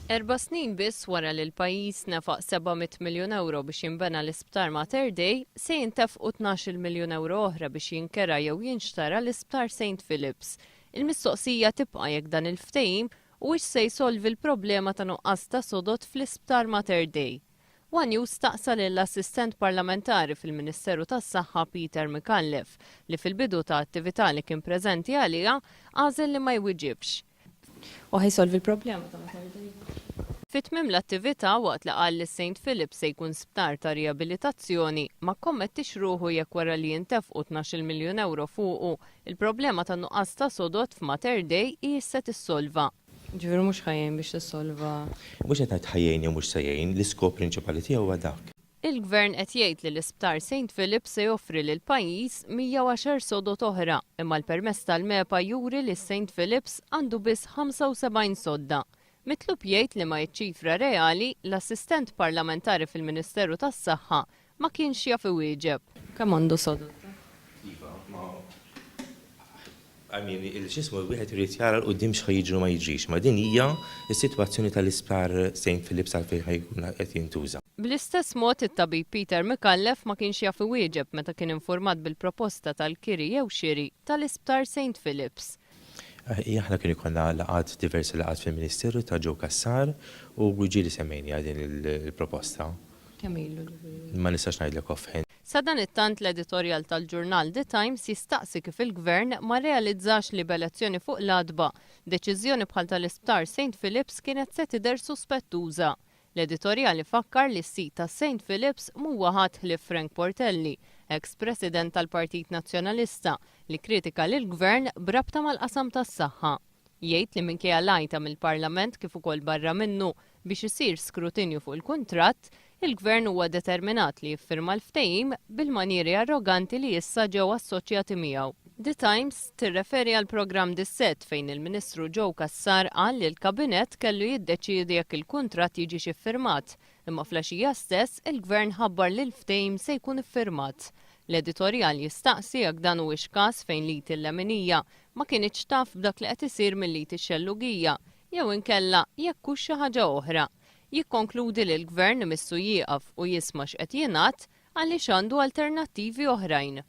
4 snin biss wara li l-pajjiż nefaq 700 miljun euro biex jinbena l-isptar Mater Dei, se jintefqu 12 miljun euro oħra biex jinkera jew jinxtara l-isptar St. Philip's. Il-mistoqsija tibqa' jekk dan il-ftehim huwiex se jsolvi l-problema ta' nuqqas ta' sodot fl-isptar Mater Dei. One News staqsa lill-assistent parlamentari fil-Ministeru tas-Saħħa Peter Micallef li fil-bidu ta' attività li kien preżenti għaliha għażel li ma jwiġibx. U ħajsolvi l-problema ta' Mater Dei. Fit-tmiem l-attività waqt li qal li St. Philip's se jkun sptar ta' riabilitazzjoni ma kommettix ruħu jekk wara li jintefqu 12 miljun euro fuqu, il-problema ta' nuqqas ta' sodot f'Mater Dei issa tissolva. Ġifieri mhux ħajjin biex tissolva. Mhux qed ngħid ħajjin jew mhux sejjin, l-iskop prinċipali tiegħu huwa dak. Il-Gvern qed jgħid li l-isptar St. Philip's se joffri lil pajjiż 110 sodot oħra, imma l-permess tal-MEPA juri li St. Philip's għandu biss 75 sodda. Mitlub jgħid li ma jiċċifra reali l-assistent parlamentari fil-Ministeru tas-Saħħa ma kienx jaf iwieġeb. Kemm għandu sodot? Il-ġismu wieħed irid jara l-qudiem x'ħajjiġru ma jiġrix, ma din hija s-sitwazzjoni tal-isptar St. Philip's għalfejn ħajkun qed jintuża. Bl-istess mod it-tabib Peter Micallef ma kienx jaf iwieġeb meta kien informat bil-proposta tal-kiri jew xiri tal-isptar St. Philip's. Aħna kien ikollna laqgħat diversi laqgħat fil-Ministeru ta' Joe Kassar u ġieli semmejni din il-proposta. Kemm ilu? Ma nistax ngħidlek offhand. Sa dan it-tant l-editorial tal-ġurnal The Times jistaqsi kif il-Gvern ma realizzax liberazzjoni fuq l-adba. Deċiżjoni bħal tal-isptar St. Philip's kienet se tidher suspettuża. L-editorial ifakkar li s-sit ta' St. Philip's mhuwa ħadd ħlief Frank Portelli, ex-president tal-Partit Nazzjonalista, li kritika lill-Gvern brabta mal-qasam tas-saħħa. Jgħid li minkejja lajta mill-Parlament kif ukoll barra minnu biex isir skrutinju fuq il-kuntratt, il-Gvern huwa determinat li jiffirma l-ftehim bil-manieri arroganti li issa ġew assoċjati miegħu. The Times tirreferi għal programm Disset fejn il-Ministru Joe Kassar qal li l-Kabinett kellu jiddeċiedi jekk il-kuntratt jiġix iffirmat, imma flaxija stess il-Gvern ħabbar li l-ftehim se jkun iffirmat. L-editorjal jistaqsi jekk dan huwiex każ fejn liti l-leminija ma kienx taf b'dak li qed isir mill-liti xellugija, jew inkella jekk hux xi ħaġa oħra. Jikkonkludi li l-Gvern missu jieqaf u jisma' x'qed jingħad għaliex għandu alternattivi oħrajn.